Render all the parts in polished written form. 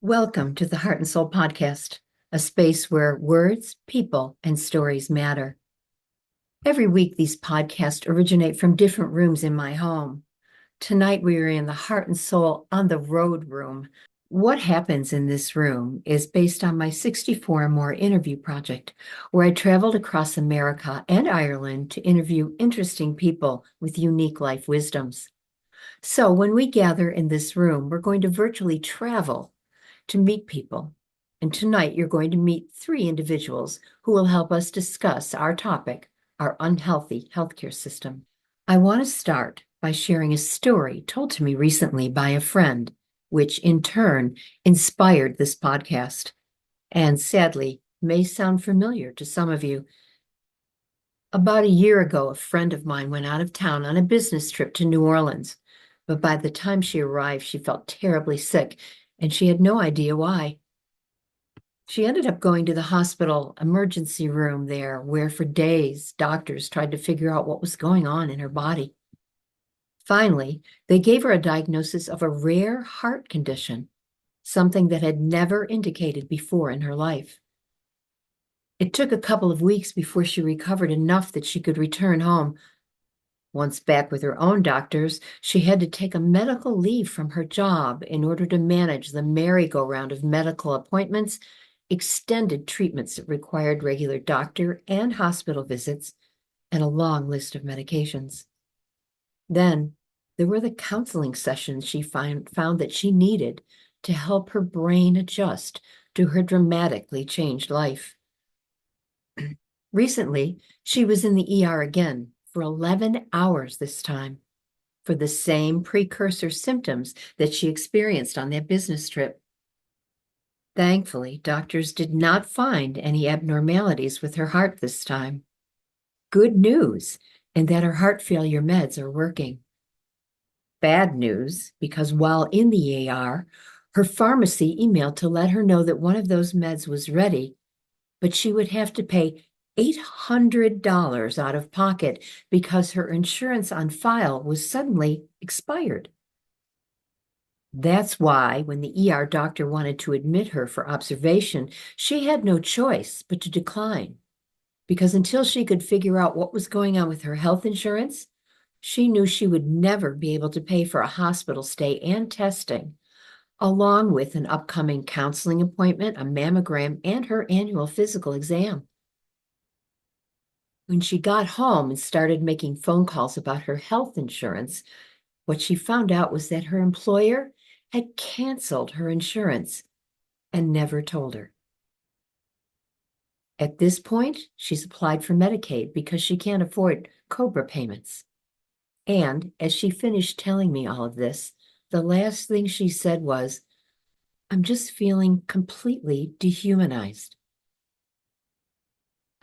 Welcome to the Heart and Soul Podcast, a space where words, people, and stories matter. Every week, these podcasts originate from different rooms in my home. Tonight, we are in the Heart and Soul on the Road room. What happens in this room is based on my 64 and More interview project, where I traveled across America and Ireland to interview interesting people with unique life wisdoms. So when we gather in this room, we're going to virtually travel to meet people. And tonight you're going to meet three individuals who will help us discuss our topic, our unhealthy healthcare system. I want to start by sharing a story told to me recently by a friend, which in turn inspired this podcast, and sadly may sound familiar to some of you. About a year ago, a friend of mine went out of town on a business trip to New Orleans, but by the time she arrived, she felt terribly sick, and she had no idea why. She ended up going to the hospital emergency room there, where for days, doctors tried to figure out what was going on in her body. Finally, they gave her a diagnosis of a rare heart condition, something that had never indicated before in her life. It took a couple of weeks before she recovered enough that she could return home. Once back with her own doctors, she had to take a medical leave from her job in order to manage the merry-go-round of medical appointments, extended treatments that required regular doctor and hospital visits, and a long list of medications. Then there were the counseling sessions she found that she needed to help her brain adjust to her dramatically changed life. Recently, she was in the ER again, for 11 hours this time, for the same precursor symptoms that she experienced on that business trip. Thankfully, doctors did not find any abnormalities with her heart this time. Good news, in that her heart failure meds are working. Bad news, because while in the ER, her pharmacy emailed to let her know that one of those meds was ready, but she would have to pay $800 out of pocket because her insurance on file was suddenly expired. That's why when the ER doctor wanted to admit her for observation, she had no choice but to decline, because until she could figure out what was going on with her health insurance, she knew she would never be able to pay for a hospital stay and testing, along with an upcoming counseling appointment, a mammogram, and her annual physical exam. When she got home and started making phone calls about her health insurance, what she found out was that her employer had canceled her insurance and never told her. At this point, she's applied for Medicaid because she can't afford COBRA payments. And as she finished telling me all of this, the last thing she said was, "I'm just feeling completely dehumanized."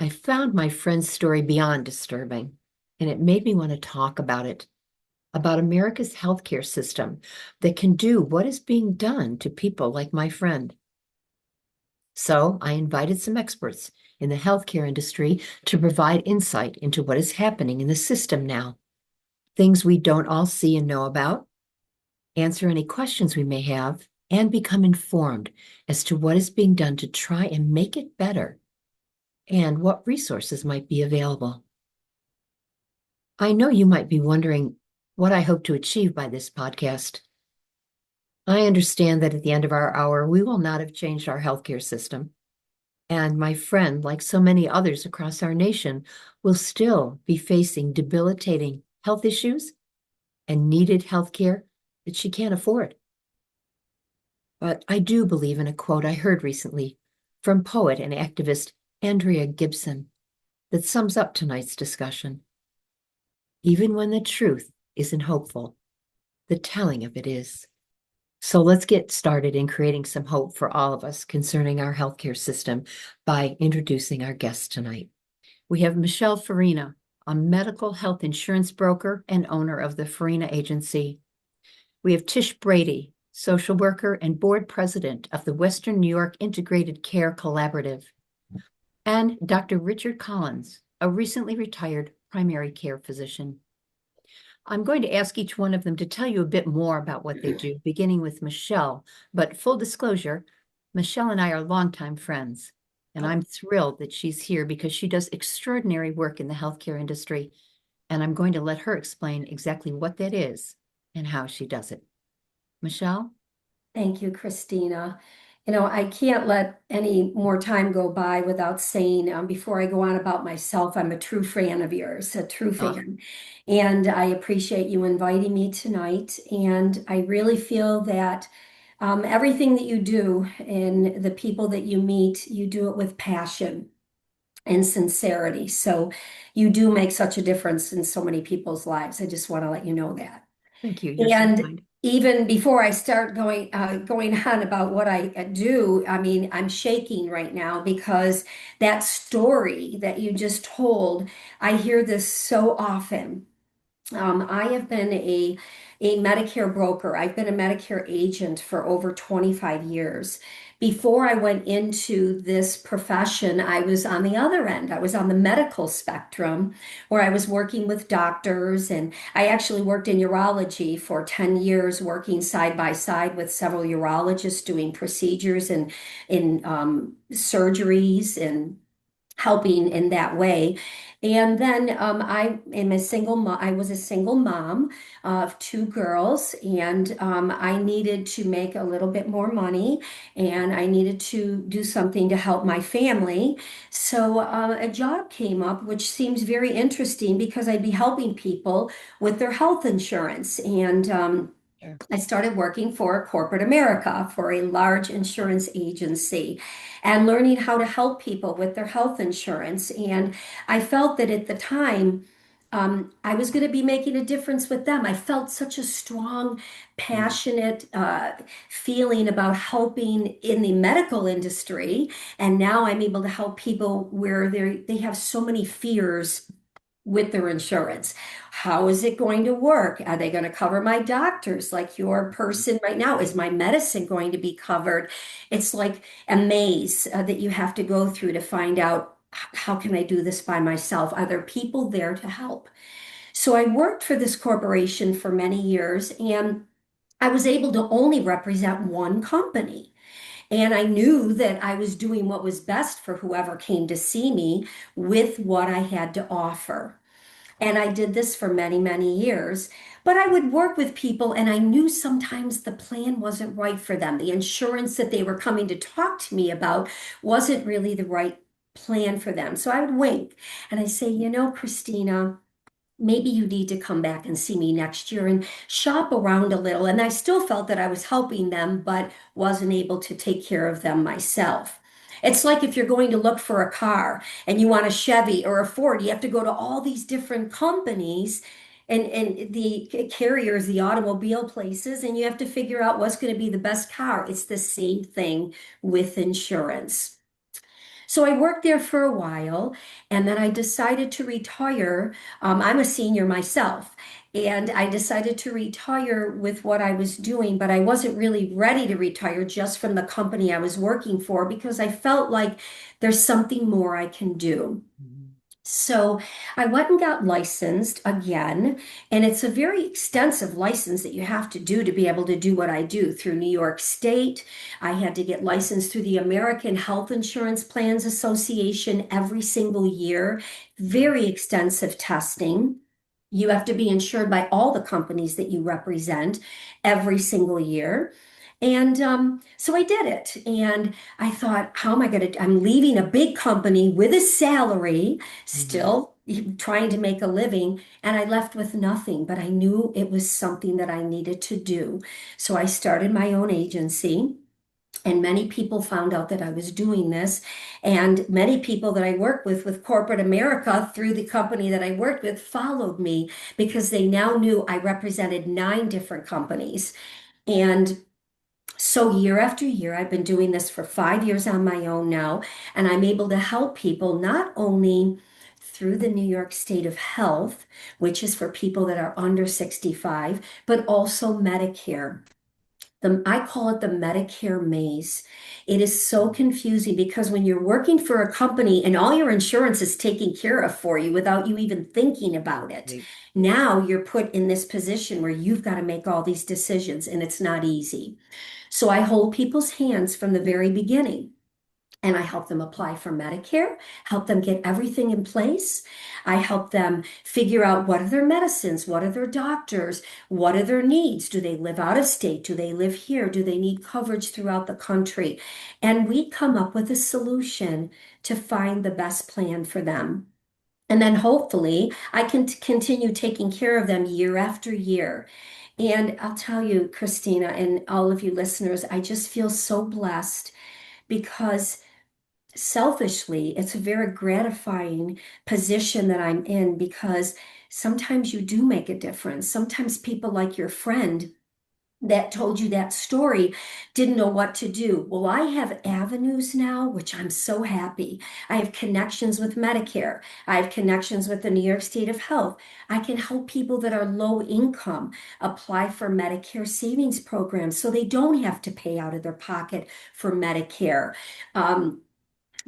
I found my friend's story beyond disturbing, and it made me want to talk about it, about America's healthcare system that can do what is being done to people like my friend. So I invited some experts in the healthcare industry to provide insight into what is happening in the system now, things we don't all see and know about, answer any questions we may have, and become informed as to what is being done to try and make it better, and what resources might be available. I know you might be wondering what I hope to achieve by this podcast. I understand that at the end of our hour, we will not have changed our healthcare system. And my friend, like so many others across our nation, will still be facing debilitating health issues and needed healthcare that she can't afford. But I do believe in a quote I heard recently from poet and activist Andrea Gibson that sums up tonight's discussion. Even when the truth isn't hopeful, the telling of it is. So let's get started in creating some hope for all of us concerning our healthcare system by introducing our guests tonight. We have Michelle Farina, a medical health insurance broker and owner of the Farina Agency. We have Tish Brady, social worker and board president of the Western New York Integrated Care Collaborative, and Dr. Richard Collins, a recently retired primary care physician. I'm going to ask each one of them to tell you a bit more about what they do, beginning with Michelle. But full disclosure, Michelle and I are longtime friends, and I'm thrilled that she's here because she does extraordinary work in the healthcare industry, and I'm going to let her explain exactly what that is and how she does it. Michelle? Thank you, Christina. You know, I can't let any more time go by without saying, before I go on about myself, I'm a true fan of yours, a true Ah, fan. And I appreciate you inviting me tonight. And I really feel that everything that you do and the people that you meet, you do it with passion and sincerity. So you do make such a difference in so many people's lives. I just want to let you know that. thank you. You're so And kind. even before I start going on about what I do, I mean, I'm shaking right now because that story that you just told, I hear this so often. I have been a Medicare broker. I've been a Medicare agent for over 25 years. Before I went into this profession, I was on the other end. I was on the medical spectrum where I was working with doctors, and I actually worked in urology for 10 years, working side by side with several urologists doing procedures and in surgeries and helping in that way. And then I am a single mom. I was a single mom of two girls, and I needed to make a little bit more money, and I needed to do something to help my family. So a job came up, which seems very interesting because I'd be helping people with their health insurance. And Sure. I started working for corporate America for a large insurance agency and learning how to help people with their health insurance. And I felt that at the time, I was going to be making a difference with them. I felt such a strong, passionate feeling about helping in the medical industry. And now I'm able to help people where they have so many fears with their insurance. How is it going to work? Are they going to cover my doctors like your person right now? Is my medicine going to be covered? It's like a maze that you have to go through to find out how can I do this by myself? Are there people there to help? So I worked for this corporation for many years and I was able to only represent one company. And I knew that I was doing what was best for whoever came to see me with what I had to offer. And I did this for many, many years. But I would work with people, and I knew sometimes the plan wasn't right for them. The insurance that they were coming to talk to me about wasn't really the right plan for them. So I would wink and I say, you know, Christina, maybe you need to come back and see me next year and shop around a little. And I still felt that I was helping them, but wasn't able to take care of them myself. It's like if you're going to look for a car and you want a Chevy or a Ford, you have to go to all these different companies and the carriers, the automobile places, and you have to figure out what's going to be the best car. It's the same thing with insurance. So I worked there for a while and then I decided to retire. I'm a senior myself and I decided to retire with what I was doing, but I wasn't really ready to retire just from the company I was working for because I felt like there's something more I can do. Mhm. So I went and got licensed again, and it's a very extensive license that you have to do to be able to do what I do through New York State. I had to get licensed through the American Health Insurance Plans Association every single year. Very extensive testing. You have to be insured by all the companies that you represent every single year. And so I did it. And I thought, how am I going to? I'm leaving a big company with a salary, Mhm. still trying to make a living. And I left with nothing, but I knew it was something that I needed to do. So I started my own agency. And many people found out that I was doing this. And many people that I work with corporate America through the company that I worked with, followed me because they now knew I represented 9 different companies. And so year after year, I've been doing this for 5 years on my own now, and I'm able to help people not only through the New York State of Health, which is for people that are under 65, but also Medicare. I call it the Medicare maze. It is so confusing because when you're working for a company and all your insurance is taken care of for you without you even thinking about it, Right. now you're put in this position where you've got to make all these decisions and it's not easy. So I hold people's hands from the very beginning. And I help them apply for Medicare, help them get everything in place. I help them figure out what are their medicines, what are their doctors, what are their needs. Do they live out of state? Do they live here? Do they need coverage throughout the country? And we come up with a solution to find the best plan for them. And then hopefully I can continue taking care of them year after year. And I'll tell you, Christina, and all of you listeners, I just feel so blessed because selfishly, it's a very gratifying position that I'm in because sometimes you do make a difference. Sometimes people like your friend that told you that story didn't know what to do. Well, I have avenues now, which I'm so happy. I have connections with Medicare. I have connections with the New York State of Health. I can help people that are low income apply for Medicare savings programs so they don't have to pay out of their pocket for Medicare.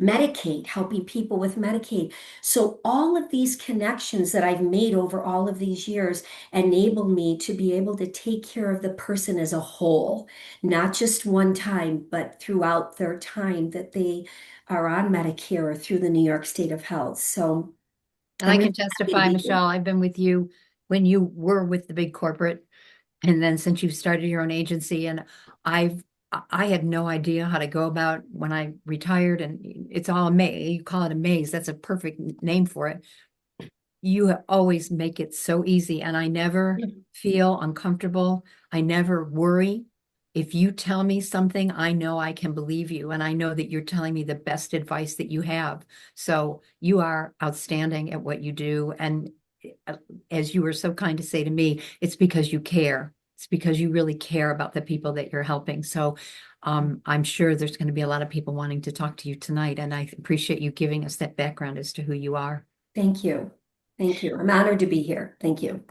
Medicaid, helping people with Medicaid. So all of these connections that I've made over all of these years enable me to be able to take care of the person as a whole, not just one time, but throughout their time that they are on Medicare or through the New York State of Health. So And I'm I really can happy to testify, be here. Michelle, I've been with you when you were with the big corporate. And then since you've started your own agency, and I've I had no idea how to go about when I retired, and it's all a maze. You call it a maze. That's a perfect name for it. You always make it so easy, and I never feel uncomfortable. I never worry. If you tell me something, I know I can believe you, and I know that you're telling me the best advice that you have. So you are outstanding at what you do. And uh, as you were so kind to say to me, it's because you care. It's because you really care about the people that you're helping. So I'm sure there's going to be a lot of people wanting to talk to you tonight, and I appreciate you giving us that background as to who you are. Thank you. Thank you. I'm honored to be here. Thank you.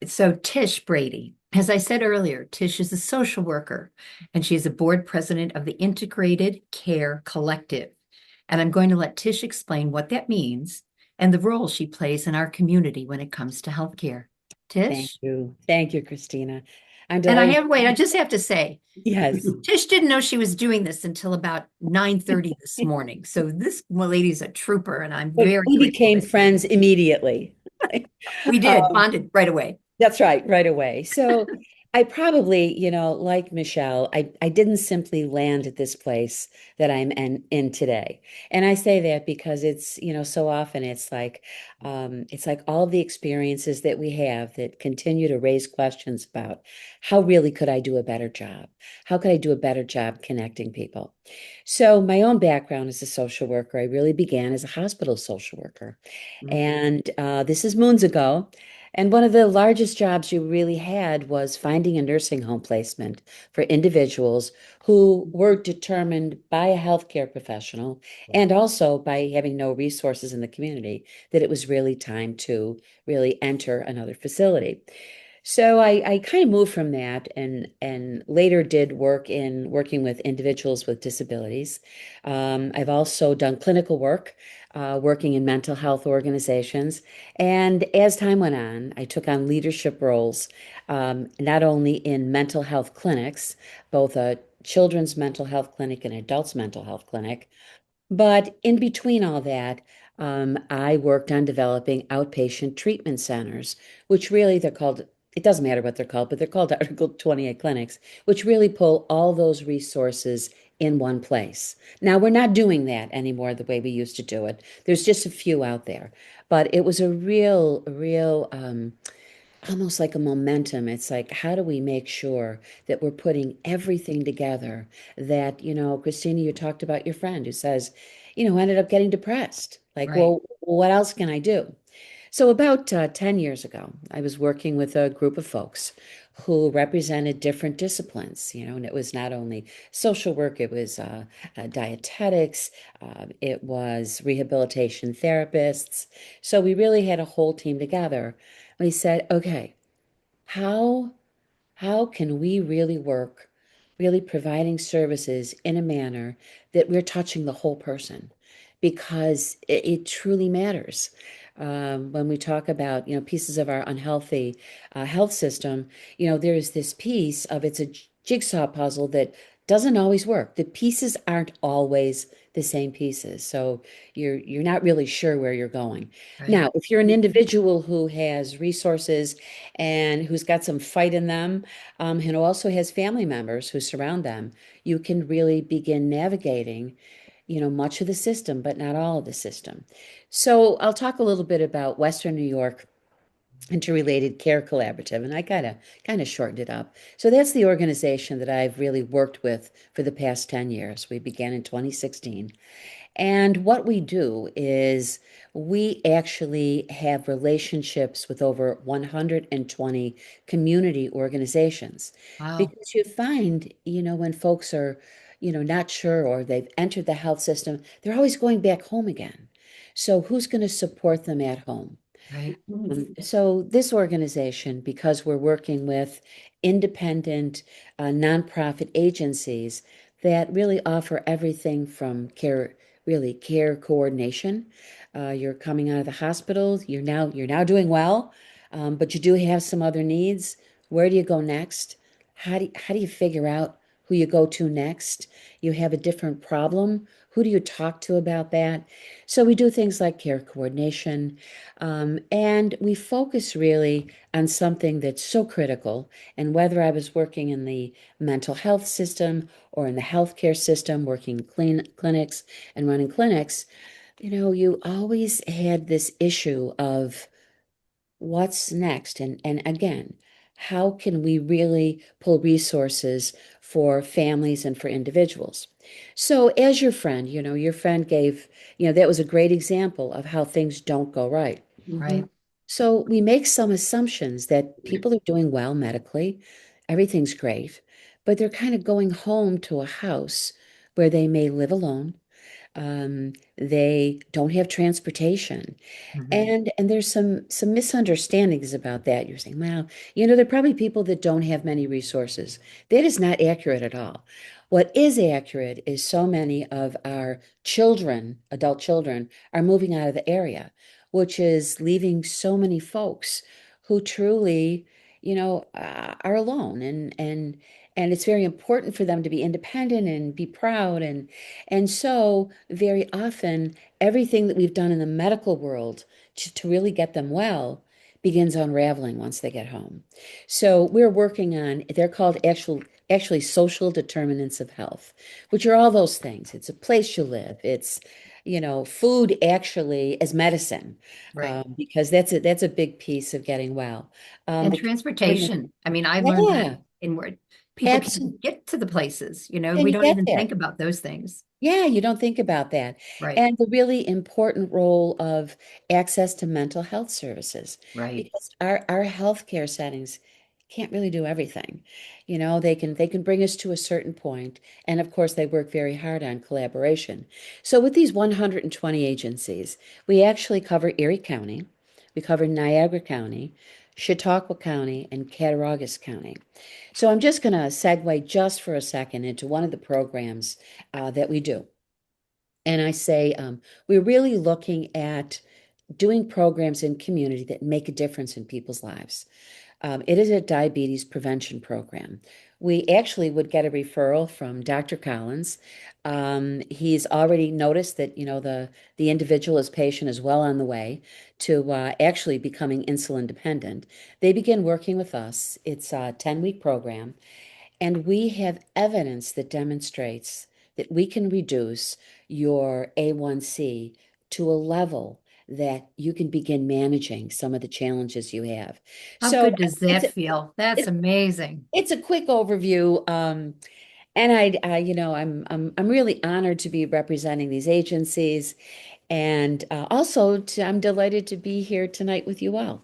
So Tish Brady, as I said earlier, Tish is a social worker and she is a board president of the Integrated Care Collective. And I'm going to let Tish explain what that means and the role she plays in our community when it comes to healthcare. Thank Tish? you. Thank you, Christina. I'm And delighted. I just have to say, Yes. Tish didn't know she was doing this until about 9:30 this morning. So this lady's a trooper and I'm But very we grateful became that friends immediately. we did Um, bonded right away. That's right, right away. So I probably, like Michelle, I didn't simply land at this place that I'm in today. And I say that because it's, so often it's like all the experiences that we have that continue to raise questions about how really could I do a better job? How could I do a better job connecting people? So my own background as a social worker, I really began as a hospital social worker. Mm. And this is moons ago. And one of the largest jobs you really had was finding a nursing home placement for individuals who were determined by a healthcare professional and also by having no resources in the community that it was really time to really enter another facility. So I kind of moved from that and later did work in working with individuals with disabilities. I've also done clinical work, working in mental health organizations. And as time went on, I took on leadership roles, not only in mental health clinics, both a children's mental health clinic and adults mental health clinic, but in between all that, I worked on developing outpatient treatment centers, which really they're called, it doesn't matter what they're called, but they're called Article 28 clinics, which really pull all those resources in one place. Now, we're not doing that anymore the way we used to do it. There's just a few out there, but it was a real, almost like a momentum. It's like, how do we make sure that we're putting everything together that, Christina, you talked about your friend who says, ended up getting depressed. Like, Right. well, what else can I do? So about 10 years ago, I was working with a group of folks who represented different disciplines, and it was not only social work, it was dietetics, it was rehabilitation therapists. So we really had a whole team together. We said, okay, how how can we really work really providing services in a manner that we're touching the whole person because it truly matters. When we talk about, pieces of our unhealthy health system, there's this piece of it's a jigsaw puzzle that doesn't always work. The pieces aren't always the same pieces. So you're not really sure where you're going. Right. Now, if you're an individual who has resources and who's got some fight in them, and also has family members who surround them, you can really begin navigating, much of the system, but not all of the system. So I'll talk a little bit about Western New York Interrelated Care Collaborative, and I kind of shortened it up. So that's the organization that I've really worked with for the past 10 years. We began in 2016. And what we do is we actually have relationships with over 120 community organizations. Wow. Because you find, when folks are, not sure or they've entered the health system, they're always going back home again. So who's going to support them at home? Right. So this organization, because we're working with independent nonprofit agencies that really offer everything from care coordination. You're coming out of the hospital, you're now doing well, but you do have some other needs. Where do you go next? How do you figure out who you go to next? You have a different problem. Who do you talk to about that? So we do things like care coordination, and we focus really on something that's so critical. And whether I was working in the mental health system or in the healthcare system, working clinics and running clinics, you always had this issue of what's next? And again, how can we really pull resources for families and for individuals? So as your friend gave, that was a great example of how things don't go right. Right. So we make some assumptions that people are doing well medically, everything's great, but they're kind of going home to a house where they may live alone. They don't have transportation. Mhm. And there's some misunderstandings about that. You're saying, well, there are probably people that don't have many resources. That is not accurate at all. What is accurate is so many of our children, adult children, are moving out of the area, which is leaving so many folks who truly, are alone. And it's very important for them to be independent and be proud. And so very often, everything that we've done in the medical world to really get them well begins unraveling once they get home. So we're working on, they're called actually social determinants of health, which are all those things. It's a place you live. It's, food actually as medicine, Right. because that's a big piece of getting well. And The caring- transportation. I mean, I learned that yeah, in where people absolutely. can't get to the places, Can we you don't get even there? think about those things. Yeah, you don't think about that. Right. And the really important role of access to mental health services, Right. because our healthcare settings can't really do everything. They can bring us to a certain point, and of course they work very hard on collaboration. So with these 120 agencies, we actually cover Erie County, we cover Niagara County, Chautauqua County, and Cattaraugus County. So I'm just going to segue just for a second into one of the programs that we do. And I say we're really looking at doing programs in community that make a difference in people's lives. It is a diabetes prevention program. We actually would get a referral from Dr. Collins. He's already noticed that, the individual, his patient, is well on the way to actually becoming insulin dependent. They begin working with us. It's a 10-week program. And we have evidence that demonstrates that we can reduce your A1C to a level that you can begin managing some of the challenges you have. How So good does it's that a, feel? That's it, amazing. it's a quick overview. And I'm really honored to be representing these agencies, and I'm delighted to be here tonight with you all.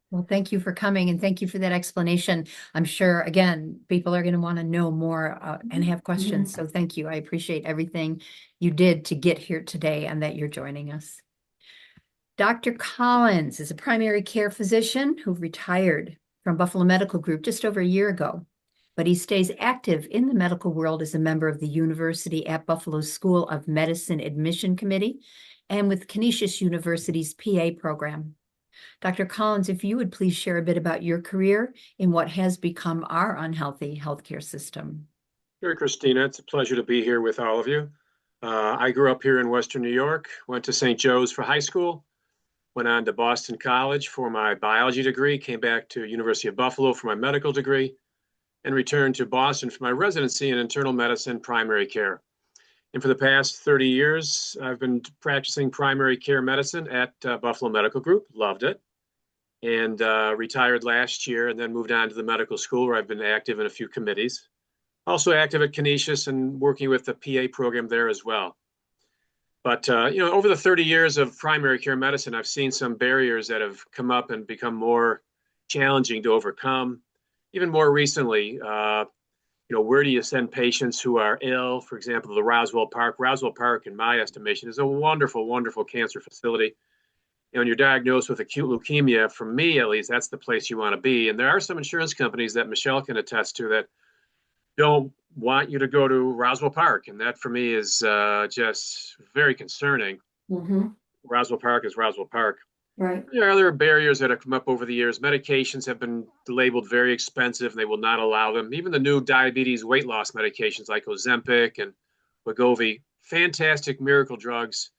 Well, thank you for coming and thank you for that explanation. I'm sure, again, people are going to want to know more and have questions. So thank you. I appreciate everything you did to get here today and that you're joining us. Dr. Collins is a primary care physician who retired from Buffalo Medical Group just over a year ago. but he stays active in the medical world as a member of the University at Buffalo School of Medicine Admission Committee and with Canisius University's PA program. Dr. Collins, if you would please share a bit about your career in what has become our unhealthy healthcare system. Sure, Christina. It's a pleasure to be here with all of you. I grew up here in Western New York, went to St. Joe's for high school, went on to Boston College for my biology degree, came back to University of Buffalo for my medical degree, and returned to Boston for my residency in internal medicine primary care. And for the past 30 years, I've been practicing primary care medicine at Buffalo Medical Group, loved it, and retired last year and then moved on to the medical school where I've been active in a few committees. Also active at Canisius and working with the PA program there as well. But, over the 30 years of primary care medicine, I've seen some barriers that have come up and become more challenging to overcome. Even more recently, where do you send patients who are ill? For example, the Roswell Park. Roswell Park, in my estimation, is a wonderful, wonderful cancer facility. When you're diagnosed with acute leukemia, for me at least, that's the place you want to be. And there are some insurance companies that Michelle can attest to that don't want you to go to Roswell Park. And that for me is just very concerning. Mm-hmm. Roswell Park is Roswell Park. Right. There are other barriers that have come up over the years. Medications have been labeled very expensive and they will not allow them. Even the new diabetes weight loss medications like Ozempic and Wegovy, fantastic miracle drugs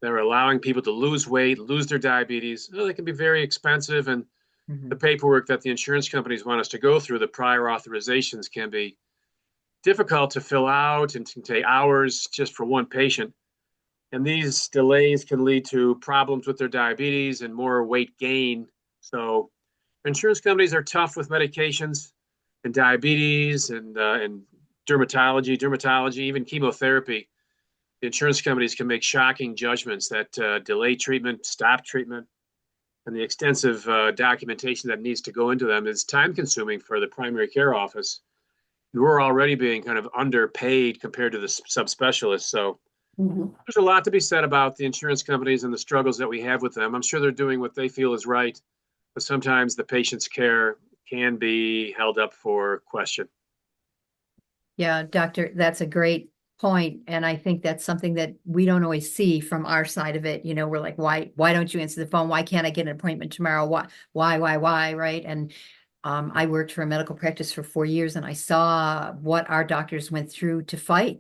that are allowing people to lose weight, lose their diabetes. They can be very expensive. And the paperwork that the insurance companies want us to go through, the prior authorizations, can be difficult to fill out and can take hours just for one patient. And these delays can lead to problems with their diabetes and more weight gain. So insurance companies are tough with medications and diabetes and dermatology, even chemotherapy. The insurance companies can make shocking judgments that delay treatment, stop treatment, and the extensive documentation that needs to go into them is time consuming for the primary care office. We're already being kind of underpaid compared to the subspecialists. So there's a lot to be said about the insurance companies and the struggles that we have with them. I'm sure they're doing what they feel is right, but sometimes the patient's care can be held up for question. Yeah, Doctor, that's a great point. And I think that's something that we don't always see from our side of it. We're like, why don't you answer the phone? Why can't I get an appointment tomorrow? Why, right? And I worked for a medical practice for 4 years and I saw what our doctors went through to fight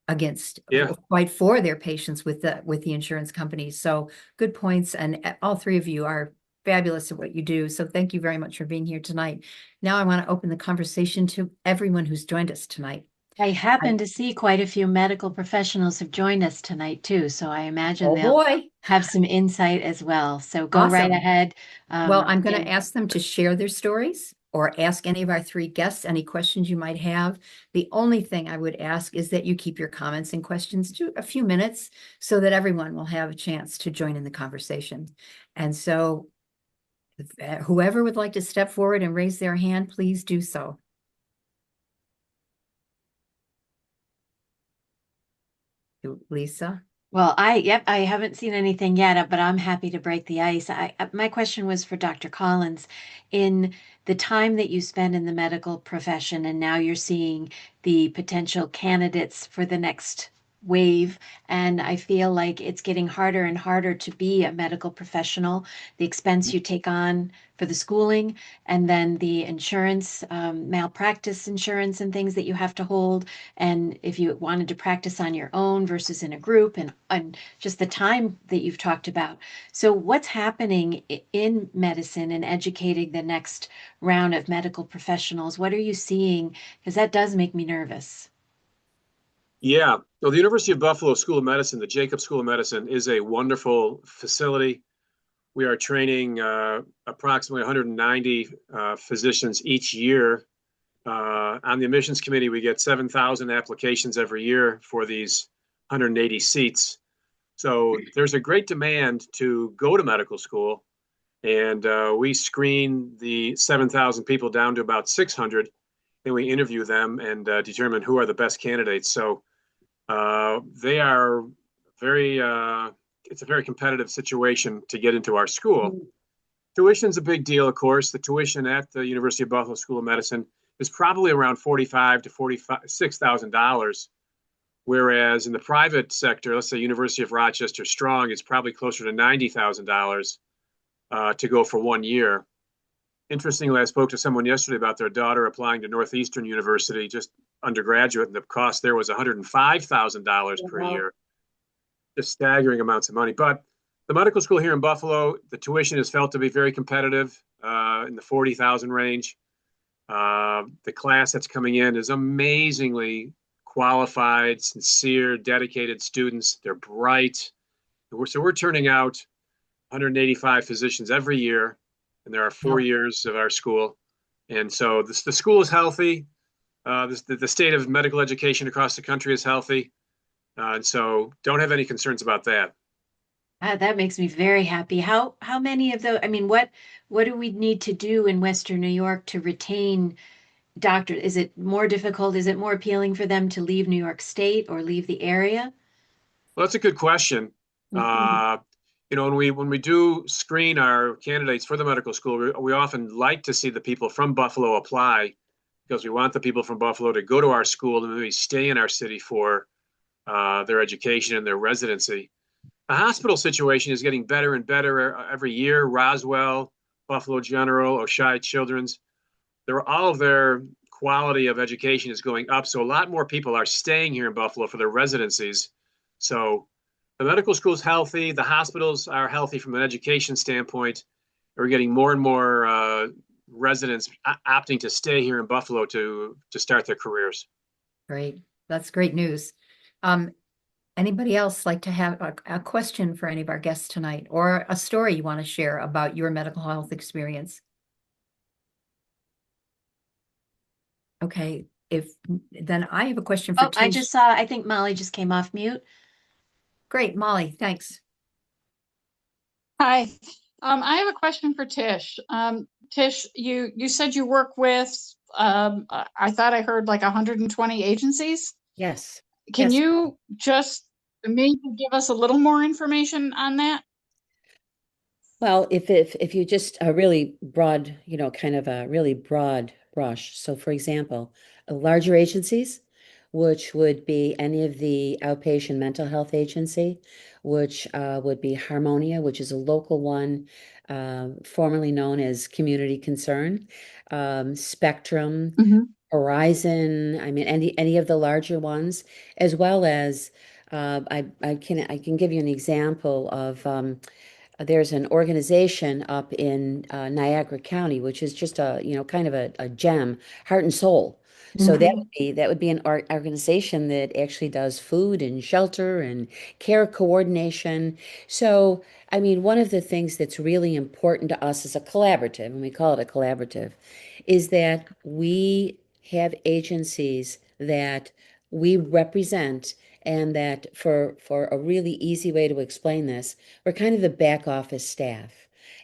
for their patients with the insurance companies. So good points. And all three of you are fabulous at what you do. So thank you very much for being here tonight. Now I want to open the conversation to everyone who's joined us tonight. I happen to see quite a few medical professionals have joined us tonight too, so I imagine they'll have some insight as well. So go right ahead. Well, I'm going to ask them to share their stories or ask any of our three guests any questions you might have. The only thing I would ask is that you keep your comments and questions to a few minutes so that everyone will have a chance to join in the conversation. And so whoever would like to step forward and raise their hand, please do so. Lisa? Well, I haven't seen anything yet, but I'm happy to break the ice. My question was for Dr. Collins. In the time that you spend in the medical profession, and now you're seeing the potential candidates for the next wave, and I feel like it's getting harder and harder to be a medical professional. The expense you take on for the schooling, and then the insurance, malpractice insurance and things that you have to hold, and if you wanted to practice on your own versus in a group, and just the time that you've talked about. So what's happening in medicine and educating the next round of medical professionals? What are you seeing? Because that does make me nervous. Yeah, well, the University of Buffalo School of Medicine, the Jacob School of Medicine, is a wonderful facility. We are training approximately 190 physicians each year. On the admissions committee, we get 7,000 applications every year for these 180 seats. So there's a great demand to go to medical school. And we screen the 7,000 people down to about 600. And we interview them and determine who are the best candidates. So they are it's a very competitive situation to get into our school. Tuition's a big deal, of course. The tuition at the University of Buffalo School of Medicine is probably around $45,000 to $46,000. Whereas in the private sector, let's say University of Rochester Strong, it's probably closer to $90,000 to go for 1 year. Interestingly, I spoke to someone yesterday about their daughter applying to Northeastern University, just undergraduate, and the cost there was $105,000 per year. Just staggering amounts of money. But the medical school here in Buffalo, the tuition is felt to be very competitive, in the 40,000 range. The class that's coming in is amazingly qualified, sincere, dedicated students. They're bright. So we're turning out 185 physicians every year, and there are 4 years of our school. And so the school is healthy. The state of medical education across the country is healthy. And so don't have any concerns about that. That makes me very happy. How many of those, I mean, what do we need to do in Western New York to retain doctors? Is it more difficult? Is it more appealing for them to leave New York State or leave the area? Well, that's a good question. When we do screen our candidates for the medical school, we often like to see the people from Buffalo apply, because we want the people from Buffalo to go to our school and maybe stay in our city for their education and their residency. The hospital situation is getting better and better every year. Roswell, Buffalo General, Oishei Children's, all of their quality of education is going up. So a lot more people are staying here in Buffalo for their residencies. So the medical school is healthy. The hospitals are healthy from an education standpoint. We're getting more and more residents opting to stay here in Buffalo to start their careers. Great. That's great news. Anybody else like to have a question for any of our guests tonight, or a story you want to share about your medical health experience? Okay, then I have a question for Tish. I just saw, I think Molly just came off mute. Great, Molly, thanks. Hi, I have a question for Tish. Tish, you said you work with, I thought I heard like 120 agencies. Yes. Can you just maybe give us a little more information on that? Well, if you just a really broad, kind of a really broad brush. So for example, larger agencies, which would be any of the outpatient mental health agency, which would be Harmonia, which is a local one, formerly known as Community Concern, Spectrum, Horizon, I mean, any of the larger ones, as well as I can give you an example of there's an organization up in Niagara County, which is just a kind of a gem, Heart and Soul. So that would be an organization that actually does food and shelter and care coordination. So, I mean, one of the things that's really important to us as a collaborative, and we call it a collaborative, is that we have agencies that we represent, and that for a really easy way to explain this, we're kind of the back office staff.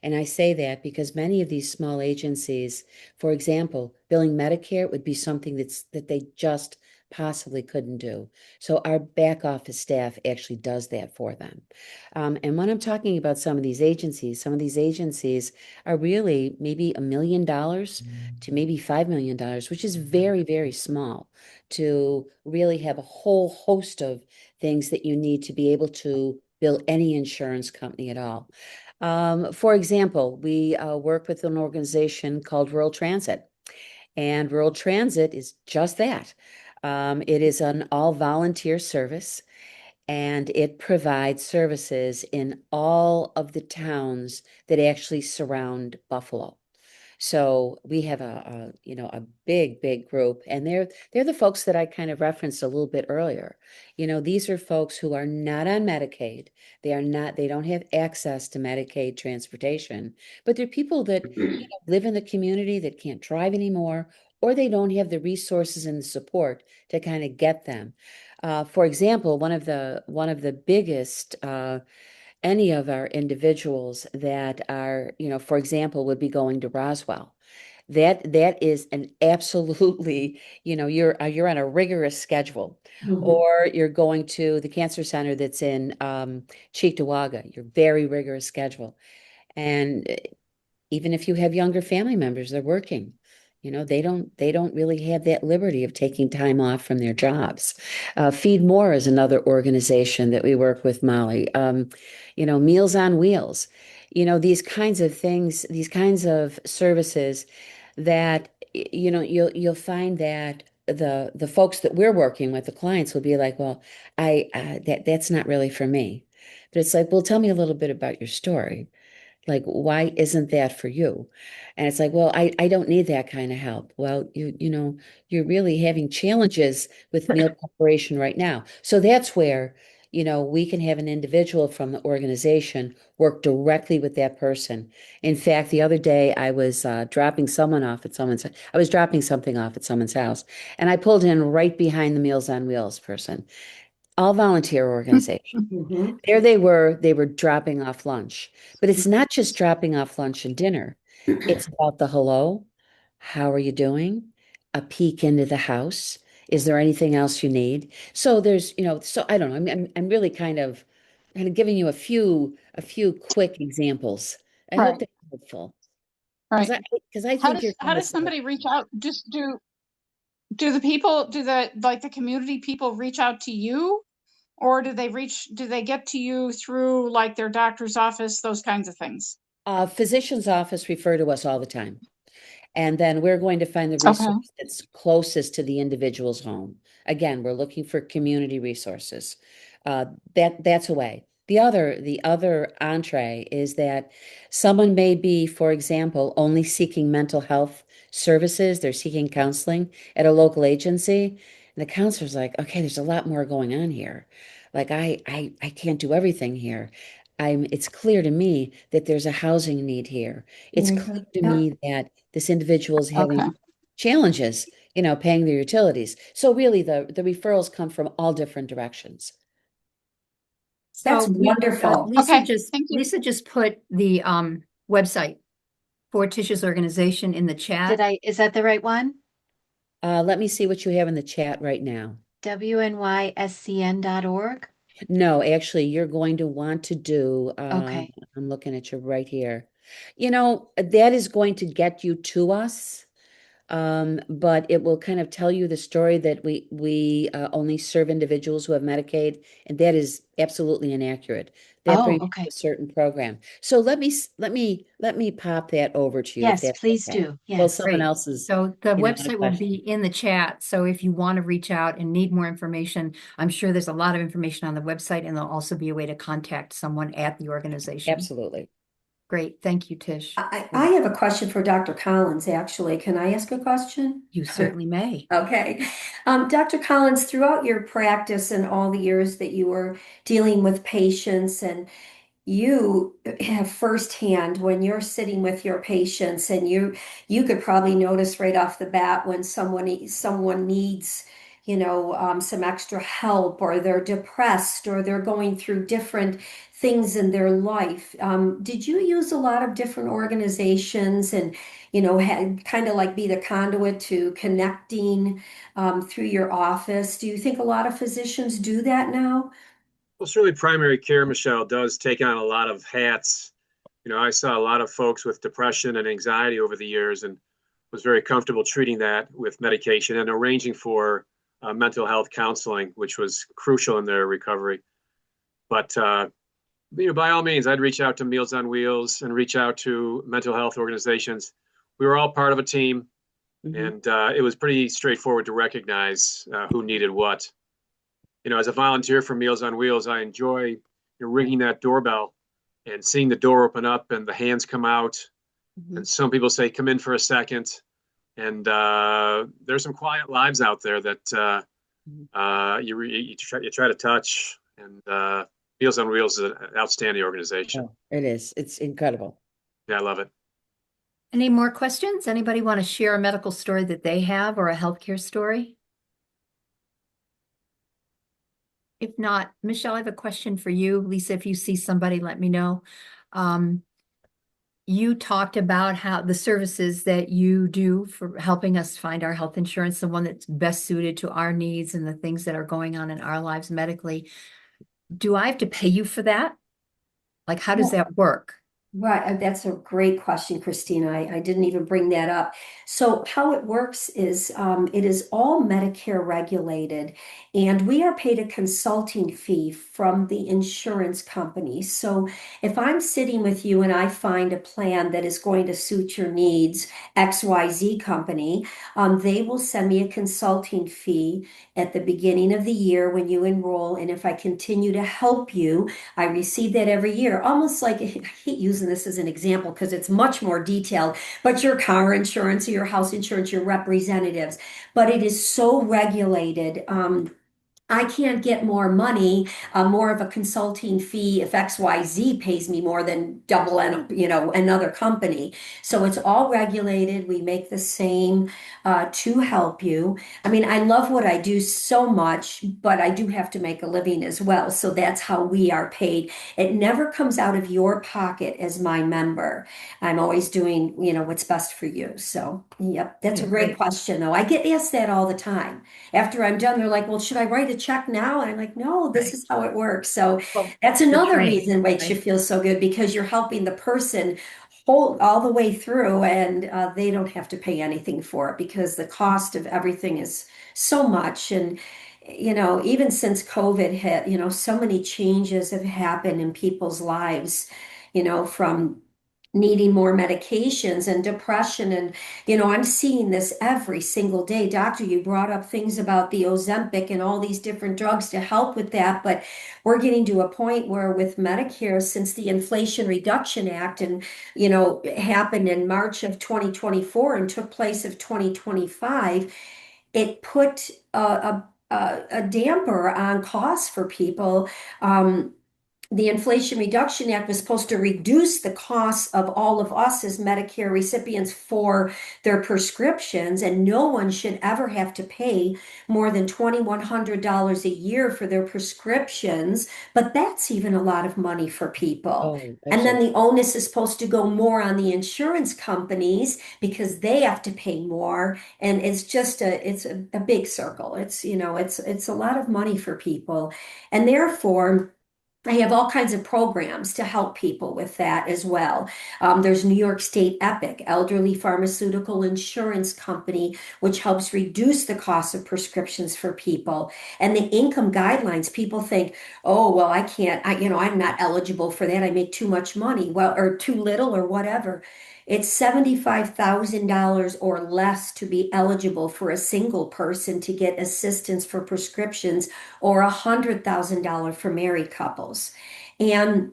And I say that because many of these small agencies, for example, billing Medicare would be something that they just possibly couldn't do. So our back office staff actually does that for them. And when I'm talking about some of these agencies are really maybe $1 million to maybe $5 million, which is very, very small, to really have a whole host of things that you need to be able to bill any insurance company at all. For example, we work with an organization called Rural Transit, and Rural Transit is just that. It is an all-volunteer service, and it provides services in all of the towns that actually surround Buffalo. So we have a big group, and they're the folks that I kind of referenced a little bit earlier. These are folks who are not on Medicaid. They don't have access to Medicaid transportation, but they're people that live in the community that can't drive anymore, or they don't have the resources and the support to kind of get them. For example, one of the biggest any of our individuals that are, for example, would be going to Roswell. That is an absolutely, you're on a rigorous schedule, or you're going to the cancer center that's in Cheektowaga, your very rigorous schedule. And even if you have younger family members, they're working. They don't really have that liberty of taking time off from their jobs. Feed More is another organization that we work with, Molly. Meals on Wheels. These kinds of things, these kinds of services that you'll find that the folks that we're working with, the clients, will be like, well, that's not really for me. But it's like, well, tell me a little bit about your story. Like, why isn't that for you? And it's like, well, I don't need that kind of help. Well, you're really having challenges with meal preparation right now. So that's where, we can have an individual from the organization work directly with that person. In fact, the other day I was dropping something off at someone's house, and I pulled in right behind the Meals on Wheels person, all volunteer organization. Mhm. There they were dropping off lunch. But it's not just dropping off lunch and dinner. It's about the hello, how are you doing? A peek into the house. Is there anything else you need? So so I don't know. I'm really kind of giving you a few quick examples. I hope Right, that's helpful. Because right. I think you're How kind of does somebody reach out? Just do the people, do the community people reach out to you? Or do they get to you through like their doctor's office, those kinds of things? physician's office refer to us all the time. And then we're going to find the Okay. resource that's closest to the individual's home. Again, we're looking for community resources. That's a way. The other entree is that someone may be, for example, only seeking mental health services. They're seeking counseling at a local agency. And the counselor's like, okay, there's a lot more going on here. Like I can't do everything here. It's clear to me that there's a housing need here. It's clear to Yeah. me that this individual is Okay. having challenges, paying their utilities. So really the referrals come from all different directions. That's So wonderful. Okay. Thank you. Lisa just put the website for Tish's organization in the chat. Is that the right one? Let me see what you have in the chat right now. WNYSCN.org? No, actually, you're going to want to do, Okay. I'm looking at you right here. That is going to get you to us. But it will kind of tell you the story that we only serve individuals who have Medicaid, and that is absolutely inaccurate. That Oh, brings you to okay. a certain program. So let me pop that over to you if Yes, that's please okay. do. Well, Yes. someone Great. else's, So the on a website will be question. in the chat. So if you want to reach out and need more information, I'm sure there's a lot of information on the website, and there'll also be a way to contact someone at the organization. Absolutely. Great. Thank you, Tish. I have a question for Dr. Collins, actually. Can I ask a question? You certainly may. Okay. Dr. Collins, throughout your practice and all the years that you were dealing with patients, and you have firsthand when you're sitting with your patients, and you could probably notice right off the bat when someone needs, some extra help, or they're depressed, or they're going through different things in their life. Did you use a lot of different organizations, and had kind of like be the conduit to connecting through your office? Do you think a lot of physicians do that now? Well, certainly primary care, Michelle, does take on a lot of hats. I saw a lot of folks with depression and anxiety over the years and was very comfortable treating that with medication and arranging for mental health counseling, which was crucial in their recovery. But by all means, I'd reach out to Meals on Wheels and reach out to mental health organizations. We were all part of a team, Mhm. and it was pretty straightforward to recognize who needed what. As a volunteer for Meals on Wheels, I enjoy ringing that doorbell and seeing the door open up and the hands come out. Mhm. And some people say, "Come in for a second." And there's some quiet lives out there that Mhm. you try to touch. And Meals on Wheels is an outstanding organization. Oh, it is. It's incredible. Yeah, I love it. Any more questions? Anybody want to share a medical story that they have, or a healthcare story? If not, Michelle, I have a question for you. Lisa, if you see somebody, let me know. You talked about how the services that you do for helping us find our health insurance, the one that's best suited to our needs and the things that are going on in our lives medically. Do I have to pay you for that? Like, how does that work? Right, that's a great question, Christina. I didn't even bring that up. So how it works is it is all Medicare regulated, and we are paid a consulting fee from the insurance company. So if I'm sitting with you and I find a plan that is going to suit your needs, XYZ company, they will send me a consulting fee at the beginning of the year when you enroll. And if I continue to help you, I receive that every year, almost like I hate using this as an example because it's much more detailed, but your car insurance or your house insurance, your representatives, but it is so regulated. I can't get more money, more of a consulting fee if XYZ pays me more than double and another company. So it's all regulated. We make the same to help you. I mean, I love what I do so much, but I do have to make a living as well. So that's how we are paid. It never comes out of your pocket as my member. I'm always doing, what's best for you. So, yep, that's a great question, though. I get asked that all the time. After I'm done, they're like, well, should I write a check now? And I'm like, no, this is how it works. So Well, that's the another training, reason it makes you right? feel so good because you're helping the person hold all the way through and they don't have to pay anything for it because the cost of everything is so much. And, even since COVID hit, so many changes have happened in people's lives, from needing more medications and depression. And, I'm seeing this every single day. Doctor, you brought up things about the Ozempic and all these different drugs to help with that. But we're getting to a point where with Medicare, since the Inflation Reduction Act and, happened in March of 2024 and took place of 2025, it put a damper on costs for people. The Inflation Reduction Act was supposed to reduce the costs of all of us as Medicare recipients for their prescriptions, and no one should ever have to pay more than $2,100 a year for their prescriptions. But that's even a lot of money for people. Oh, And then absolutely. the onus is supposed to go more on the insurance companies because they have to pay more. And it's a big circle. It's a lot of money for people. And therefore, I have all kinds of programs to help people with that as well. There's New York State Epic, Elderly Pharmaceutical Insurance Company, which helps reduce the cost of prescriptions for people. And the income guidelines, people think, oh, well, I can't, I'm not eligible for that. I make too much money, well, or too little or whatever. It's $75,000 or less to be eligible for a single person to get assistance for prescriptions or $100,000 for married couples. And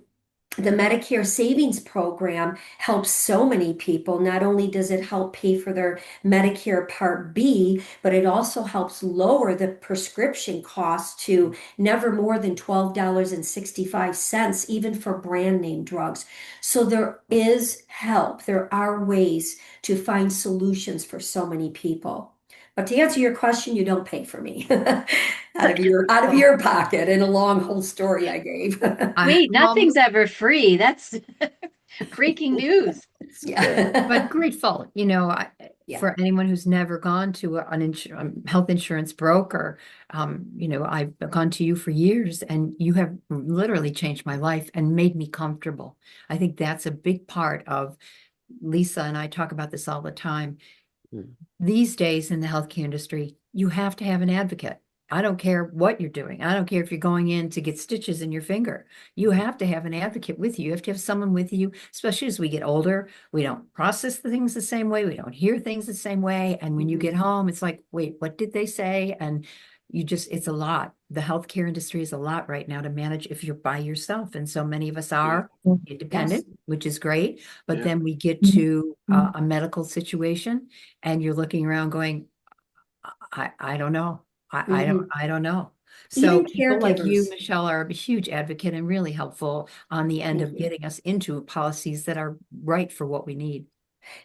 the Medicare Savings Program helps so many people. Not only does it help pay for their Medicare Part B, but it also helps lower the prescription cost to never more than $12.65, even for brand name drugs. So there is help. There are ways to find solutions for so many people. But to answer your question, you don't pay for me out of your pocket in a long whole story I gave. Wait, I'm nothing's ever free. That's breaking news. Good. but Yeah. grateful, Yeah. for anyone who's never gone to health insurance broker. I've gone to you for years, and you have literally changed my life and made me comfortable. I think that's a big part of Lisa and I talk about this all the time. Mm. These days in the healthcare industry, you have to have an advocate. I don't care what you're doing. I don't care if you're going in to get stitches in your finger. You have to have an advocate with you. You have to have someone with you, especially as we get older. We don't process the things the same way. We don't hear things the same way. And when you get home, it's like, wait, what did they say? And it's a lot. The healthcare industry is a lot right now to manage if you're by yourself. And so many of us are Yes. independent, which is great. But Yeah. then we get to a medical situation and you're looking around going, I don't know. Mhm. I don't know. So Even people like you, caregivers. Michelle, are a huge advocate and really helpful on the end Thank of you. getting us into policies that are right for what we need.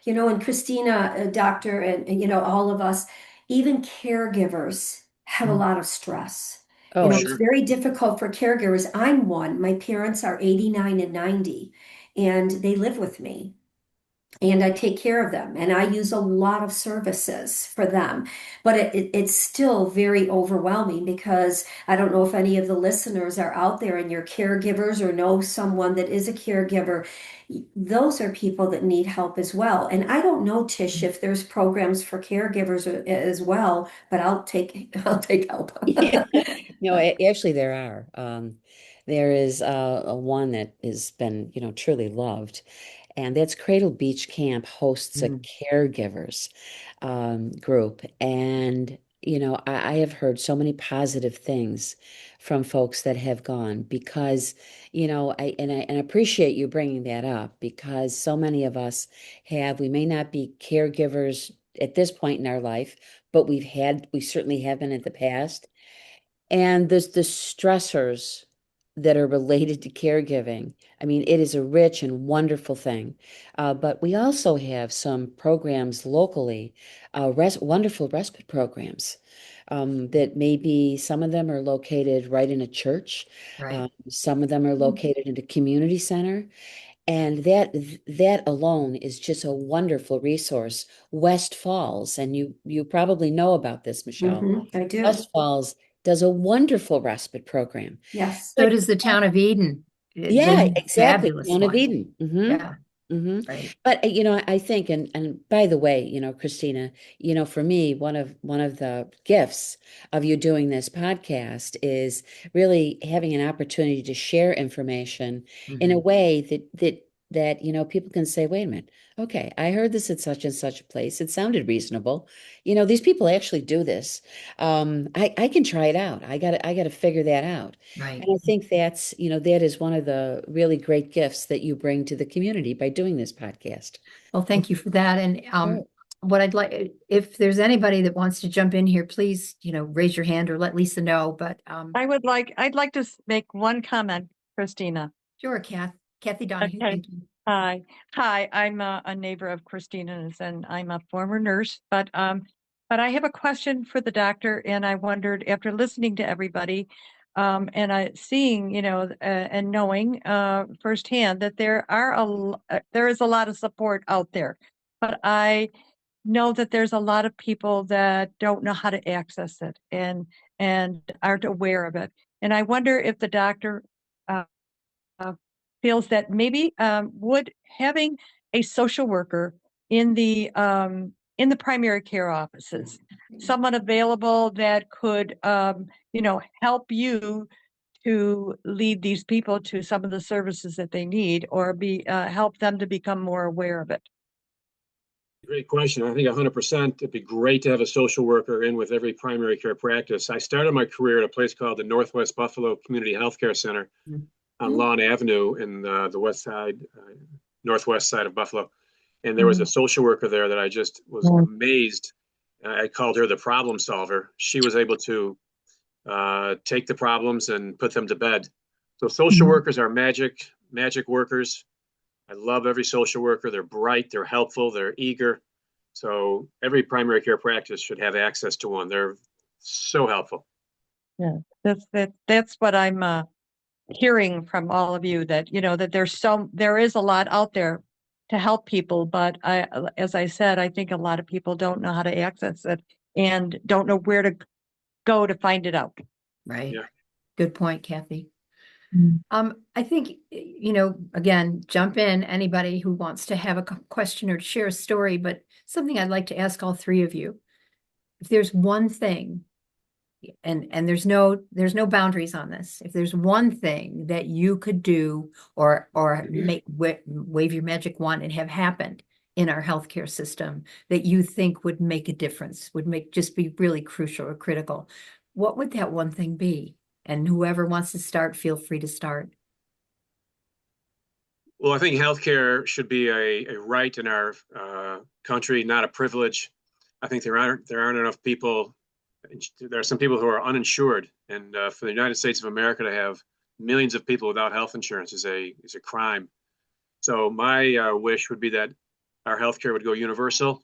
And Christina, doctor, and all of us, even caregivers have a Mm. lot of stress. Oh, It's Sure. very difficult for caregivers. I'm one. My parents are 89 and 90, and they live with me. and I take care of them, and I use a lot of services for them. But it's still very overwhelming, because I don't know if any of the listeners are out there and you're caregivers or know someone that is a caregiver. Those are people that need help as well. And I don't know, Tish, if there's programs for caregivers as well, but I'll take help. No, actually there are. There is a one that has been, truly loved, and that's Cradle Beach Camp hosts a Mm. caregivers group. And, I have heard so many positive things from folks that have gone because, I appreciate you bringing that up, because so many of us we may not be caregivers at this point in our life, but we certainly have been in the past. And there's the stressors that are related to caregiving. I mean, it is a rich and wonderful thing. But we also have some programs locally, wonderful respite programs. That maybe some of them are located right in a church. Right. Some of them are located in a community center. And that alone is just a wonderful resource. West Falls, and you probably know about this, Michelle. I do. West Falls does a wonderful respite program. Yes. So But does the town of Eden. They yeah, have a exactly. fabulous Town of one. Eden. Yeah, right. But I think, and by the way, Christina, for me, one of the gifts of you doing this podcast is really having an opportunity to share information in a Mhm. way that people can say, wait a minute, okay, I heard this at such and such a place. It sounded reasonable. These people actually do this. I can try it out. I got to figure that out. Right. And I think that is one of the really great gifts that you bring to the community by doing this podcast. Well, thank you for that. And Sure. what I'd like, if there's anybody that wants to jump in here, please, raise your hand or let Lisa know. But I'd like to make one comment, Christina. sure, Kathy Donahue, Okay. thank you. Hi. Hi, I'm a neighbor of Christina's, and I'm a former nurse, but I have a question for the doctor, and I wondered, after listening to everybody, and seeing, and knowing firsthand that there is a lot of support out there, but I know that there's a lot of people that don't know how to access it and aren't aware of it. And I wonder if the doctor uh, feels that maybe would having a social worker in the primary care offices, someone available that could help you to lead these people to some of the services that they need, or help them to become more aware of it. Great question. I think 100% it'd be great to have a social worker in with every primary care practice. I started my career at a place called the Northwest Buffalo Community Healthcare Center on Lawn Avenue in the west side, northwest side of Buffalo. And there was a social worker there that I just was amazed. I called her the problem solver. She was able to take the problems and put them to bed. So social workers are magic workers. I love every social worker. They're bright, they're helpful, they're eager. So every primary care practice should have access to one. They're so helpful. Yeah, that's what I'm hearing from all of you, that that there is a lot out there to help people, but as I said, I think a lot of people don't know how to access it and don't know where to go to find it out. Right. Yeah. Good point, Kathy. I think, again, jump in, anybody who wants to have a question or share a story, but something I'd like to ask all three of you. If there's one thing, and there's no boundaries on this, if there's one thing that you could do or wave your magic wand and have happened in our healthcare system that you think would make a difference, just be really crucial or critical, what would that one thing be? And whoever wants to start, feel free to start. Well, I think healthcare should be a right in our country, not a privilege. I think there aren't enough people. There are some people who are uninsured, and for the United States of America to have millions of people without health insurance is a crime. So my wish would be that our healthcare would go universal,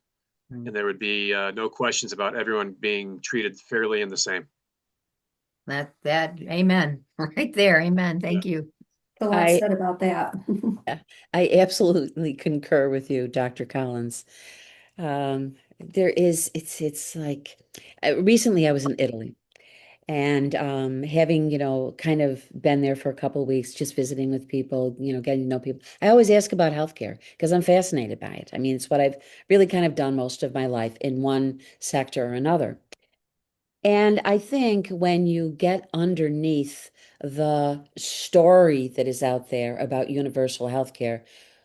and there would be no questions about everyone being treated fairly and the same. That amen, right there, amen. Thank you. A lot I said about that. I absolutely concur with you, Dr. Collins. It's like recently I was in Italy and having, kind of been there for a couple of weeks, just visiting with people, getting to know people. I always ask about healthcare because I'm fascinated by it. I mean, it's what I've really kind of done most of my life in one sector or another. And I think when you get underneath the story that is out there about universal healthcare,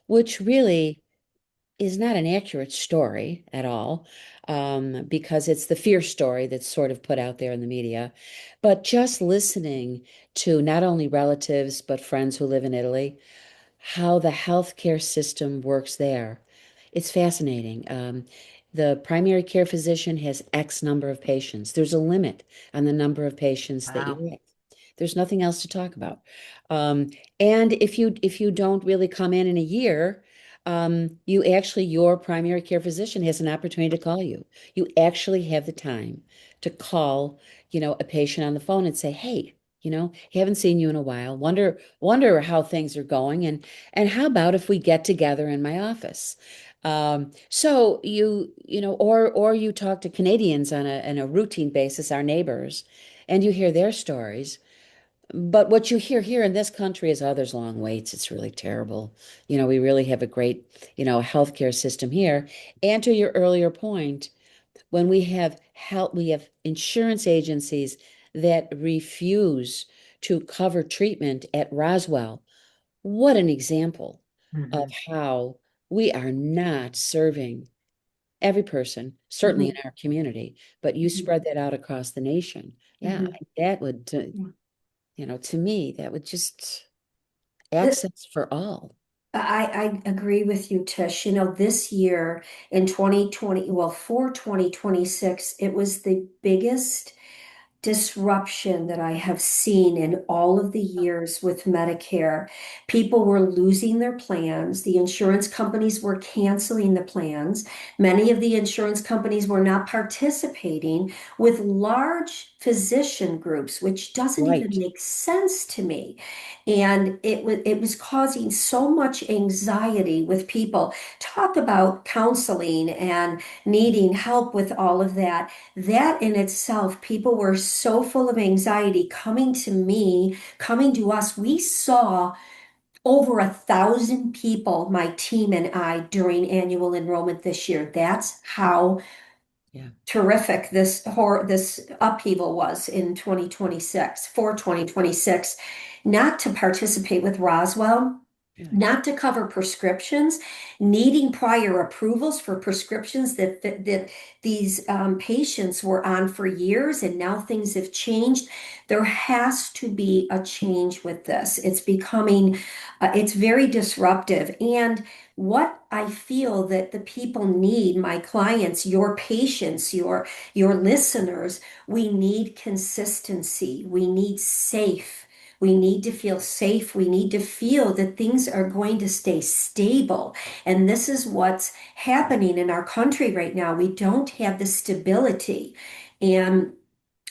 which really is not an accurate story at all, because it's the fear story that's sort of put out there in the media. But just listening to not only relatives, but friends who live in Italy, how the healthcare system works there. It's fascinating. The primary care physician has X number of patients. There's a limit on the number of patients that Wow. you have. There's nothing else to talk about. Um, and if you don't really come in a year, your primary care physician has an opportunity to call you. You actually have the time to call, a patient on the phone and say, "Hey, haven't seen you in a while. Wonder how things are going, and how about if we get together in my office?" So or you talk to Canadians on a routine basis, our neighbors, and you hear their stories. But what you hear here in this country is, oh, there's long waits. It's really terrible. We really have a great, healthcare system here. And to your earlier point, when we have insurance agencies that refuse to cover treatment at Roswell. What an example of Mhm. how we are not serving every person, certainly in Mhm, our community, but you mhm, spread that out across the nation. Yeah, mhm. that would, to me, that would just access for all. I agree with you, Tish. This year in 2020, well, for 2026, it was the biggest disruption that I have seen in all of the years with Medicare. People were losing their plans. The insurance companies were canceling the plans. Many of the insurance companies were not participating with large physician groups, which doesn't even Right. make sense to me. And it was causing so much anxiety with people. Talk about counseling and needing help with all of that. That in itself, people were so full of anxiety coming to me, coming to us. We saw over 1,000 people, my team and I, during annual enrollment this year. That's how Yeah. terrific this upheaval was in 2026, for 2026. Not to participate with Roswell, Really. not to cover prescriptions, needing prior approvals for prescriptions that these patients were on for years, and now things have changed. There has to be a change with this. It's very disruptive. And what I feel that the people need, my clients, your patients, your listeners, we need consistency. We need safe. We need to feel safe. We need to feel that things are going to stay stable. And this is what's happening in our country right now. We don't have the stability. And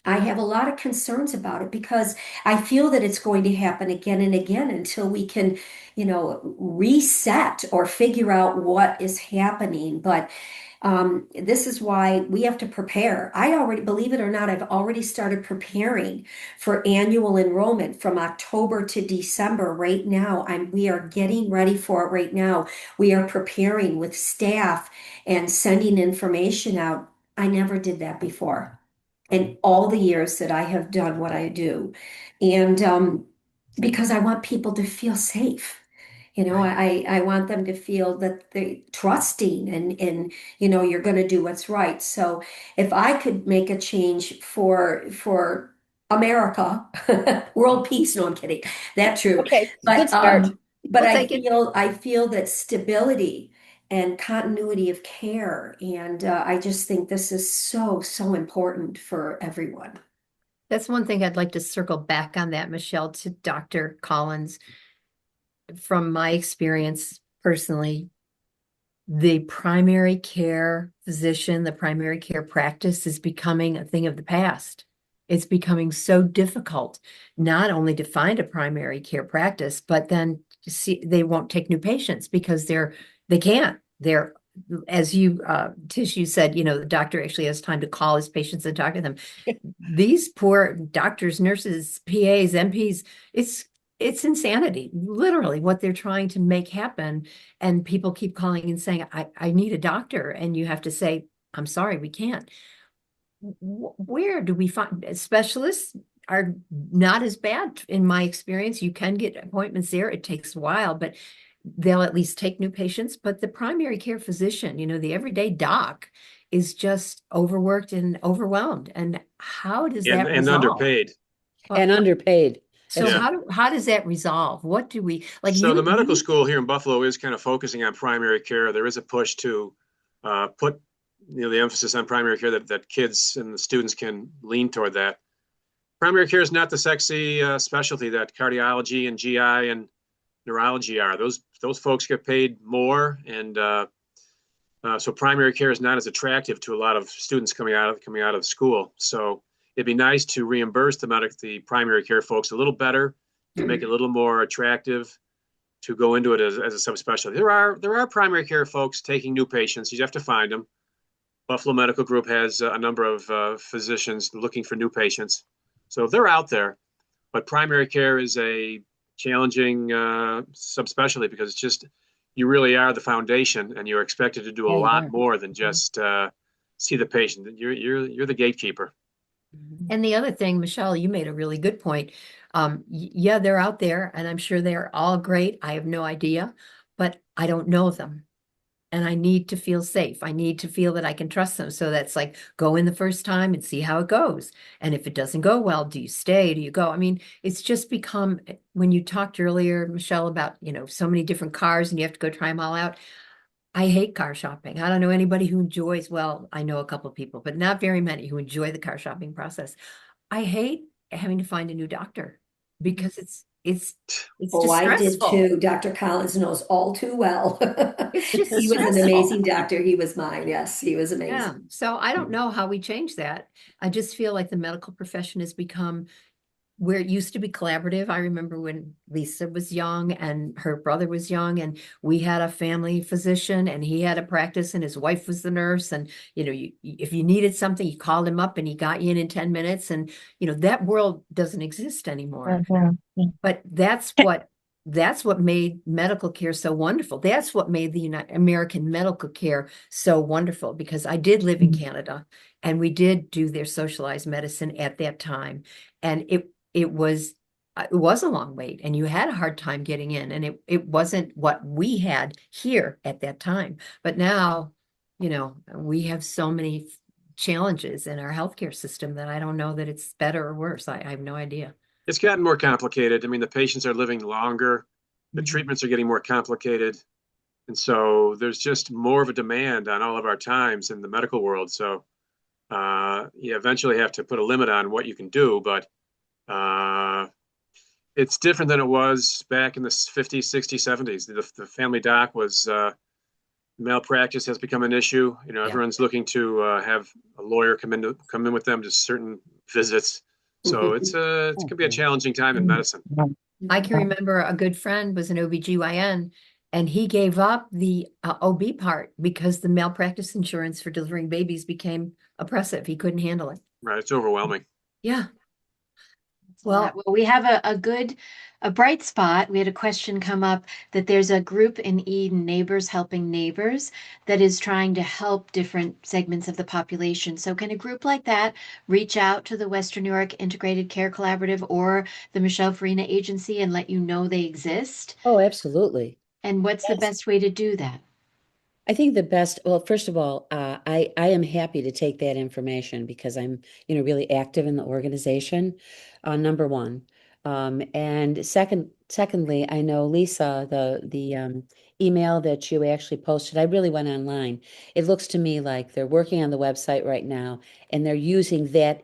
I have a lot of concerns about it because I feel that it's going to happen again and again until we can, reset or figure out what is happening. But this is why we have to prepare. I already, believe it or not, I've already started preparing for annual enrollment from October to December. Right now, we are getting ready for it right now. We are preparing with staff and sending information out. I never did that before in all the years that I have done what I do. And because I want people to feel safe. Right. I want them to feel that they trusting and you're going to do what's right. So if I could make a change for America, world peace, no, I'm kidding. That's true. Okay, good But start. but We'll I take it. feel I feel that stability and continuity of care, and I just think this is so, so important for everyone. That's one thing I'd like to circle back on that, Michelle, to Dr. Collins. From my experience personally, the primary care physician, the primary care practice is becoming a thing of the past. It's becoming so difficult, not only to find a primary care practice, but then see they won't take new patients because they can't. They're as you Tish, you said, the doctor actually has time to call his patients and talk to them. These poor doctors, nurses, PAs, MPs, it's insanity, literally, what they're trying to make happen. And people keep calling and saying, I need a doctor. And you have to say, I'm sorry, we can't. Where do we find specialists are not as bad in my experience. You can get appointments there. It takes a while, but they'll at least take new patients. But the primary care physician, the everyday doc is just overworked and overwhelmed. And how does that And resolve? underpaid. And underpaid. So Yeah. how does that resolve? What do we like? So the medical school here in Buffalo is kind of focusing on primary care. There is a push to put the emphasis on primary care that kids and the students can lean toward that. Primary care is not the sexy specialty that cardiology and GI and neurology are. Those folks get paid more, and so primary care is not as attractive to a lot of students coming out of school. So it'd be nice to reimburse the primary care folks a little better, to make it a little more attractive to go into it as a subspecialty. There are primary care folks taking new patients. You have to find them. Buffalo Medical Group has a number of physicians looking for new patients. So they're out there, but primary care is a challenging subspecialty because it's just, you really are the foundation, and you're expected to do a lot more than just see the patient. You're the gatekeeper. And the other thing, Michelle, you made a really good point. Yeah, they're out there, and I'm sure they're all great. I have no idea, but I don't know them. And I need to feel safe. I need to feel that I can trust them. So that's like, go in the first time and see how it goes. And if it doesn't go well, do you stay? Do you go? I mean, it's just become, when you talked earlier, Michelle, about, so many different cars and you have to go try them all out. I hate car shopping. I don't know anybody who enjoys, well, I know a couple of people, but not very many who enjoy the car shopping process. I hate having to find a new doctor because it's Oh, I did distressful. too. Dr. Collins knows all too well. It's just He was an stressful. amazing doctor. He was mine. Yes, he was amazing. Yeah. So I don't know how we change that. I just feel like the medical profession has become where it used to be collaborative. I remember when Lisa was young and her brother was young, and we had a family physician and he had a practice and his wife was the nurse. And, if you needed something, you called him up and he got you in 10 minutes. And, that world doesn't exist anymore. But that's what made medical care so wonderful. That's what made the American medical care so wonderful, because I did live in Canada and we did do their socialized medicine at that time. And it was a long wait, and you had a hard time getting in, and it wasn't what we had here at that time. But now, we have so many challenges in our healthcare system that I don't know that it's better or worse. I have no idea. It's gotten more complicated. I mean, the patients are living longer, the treatments are getting more complicated. And so there's just more of a demand on all of our times in the medical world. So you eventually have to put a limit on what you can do, but it's different than it was back in the 50s, 60s, 70s. The family doc was, malpractice has become an issue. Everyone's looking to have a lawyer come in with them to certain visits. So it could be a challenging time in medicine. I can remember a good friend was an OB/GYN, and he gave up the OB part because the malpractice insurance for delivering babies became oppressive. He couldn't handle it. Right. It's overwhelming. Yeah. Well, we have a bright spot. We had a question come up that there's a group in Eden, Neighbors Helping Neighbors, that is trying to help different segments of the population. So can a group like that reach out to the Western New York Integrated Care Collaborative or the Michelle Farina Agency and let you know they exist? Oh, absolutely. And what's the best way to do that? I think the best, well, first of all, I am happy to take that information because I'm, really active in the organization, number one. And secondly, I know Lisa, the email that you actually posted, I really went online. It looks to me like they're working on the website right now, and they're using that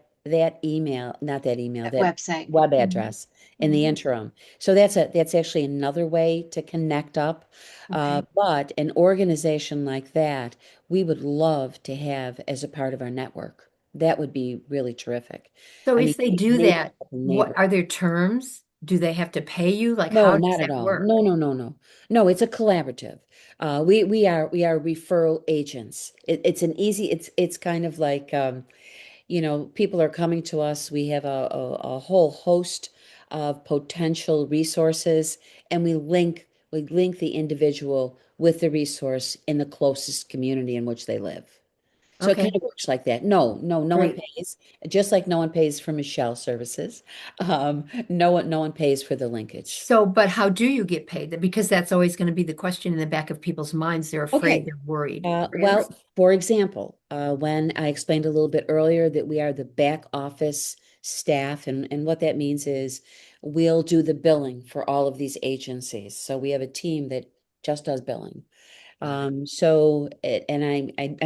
email, not that email, that website web address in the interim. So that's actually another way to connect up. But an organization like that, we would love to have as a part of our network. that would be really terrific. So I if mean, they do neighbor that, to what neighbor. are their terms? Do they have to pay you? Like, No, how does not at that all. work? No, no, no, no. No, it's a collaborative. We are referral agents. It's kind of like people are coming to us. We have a whole host of potential resources, and we link the individual with the resource in the closest community in which they live. So it Okay. kind of works like that. No one Great. pays, just like no one pays for Michelle services. No one pays for the linkage. So, but how do you get paid? Because that's always going to be the question in the back of people's minds. They're afraid, Okay. they're worried. Well, for example, when I explained a little bit earlier that we are the back office staff, and what that means is we'll do the billing for all of these agencies. So we have a team that just does billing. I'm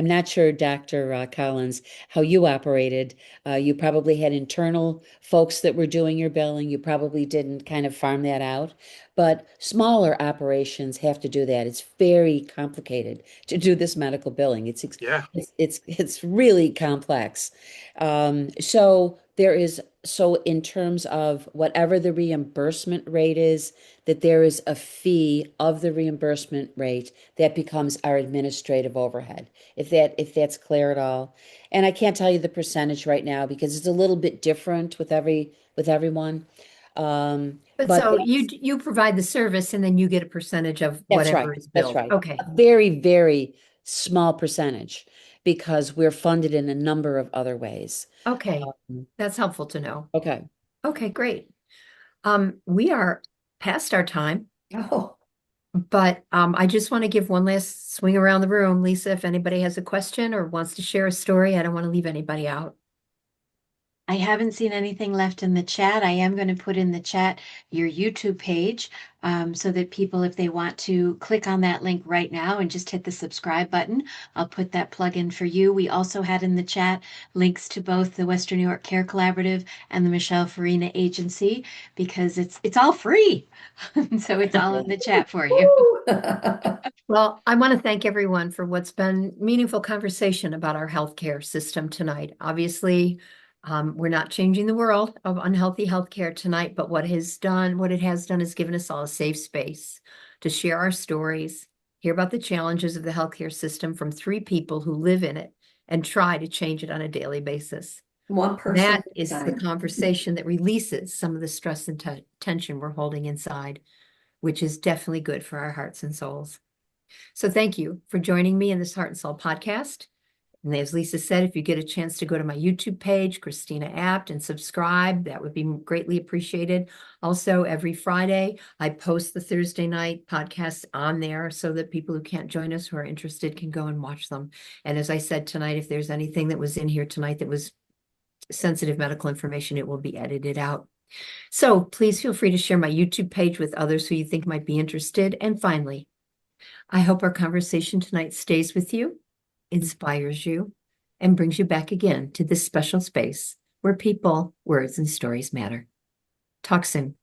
not sure, Dr. Collins, how you operated. You probably had internal folks that were doing your billing. You probably didn't kind of farm that out, but smaller operations have to do that. It's very complicated to do this medical billing. It's ex- Yeah. it's really complex. So in terms of whatever the reimbursement rate is, that there is a fee of the reimbursement rate that becomes our administrative overhead, if that's clear at all. And I can't tell you the percentage right now because it's a little bit different with everyone. But But so you provide the service and then you get a percentage of that's right. whatever is That's billed. right. Okay. A very, very small percentage because we're funded in a number of other ways. Okay. Um, That's helpful to know. Okay. Okay, great. We are past our time, Oh, but I just want to give one last swing around the room. Lisa, if anybody has a question or wants to share a story, I don't want to leave anybody out. I haven't seen anything left in the chat. I am going to put in the chat your YouTube page so that people, if they want to click on that link right now and just hit the subscribe button, I'll put that plug in for you. We also had in the chat links to both the Western New York Care Collaborative and the Farina Agency because it's all free. So it's all in the chat for you. Well, I want to thank everyone for what's been meaningful conversation about our healthcare system tonight. Obviously, we're not changing the world of unhealthy healthcare tonight, but what it has done is given us all a safe space to share our stories, hear about the challenges of the healthcare system from three people who live in it and try to change it on a daily basis. one person That at a is the time. conversation that releases some of the stress and tension we're holding inside, which is definitely good for our hearts and souls. So thank you for joining me in this Heart and Soul podcast. And as Lisa said, if you get a chance to go to my YouTube page, Christina Apt, and subscribe, that would be greatly appreciated. Also, every Friday, I post the Thursday night podcasts on there so that people who can't join us who are interested can go and watch them. And as I said tonight, if there's anything that was in here tonight that was sensitive medical information, it will be edited out. So please feel free to share my YouTube page with others who you think might be interested. And finally, I hope our conversation tonight stays with you, inspires you, and brings you back again to this special space where people, words, and stories matter. Talk soon.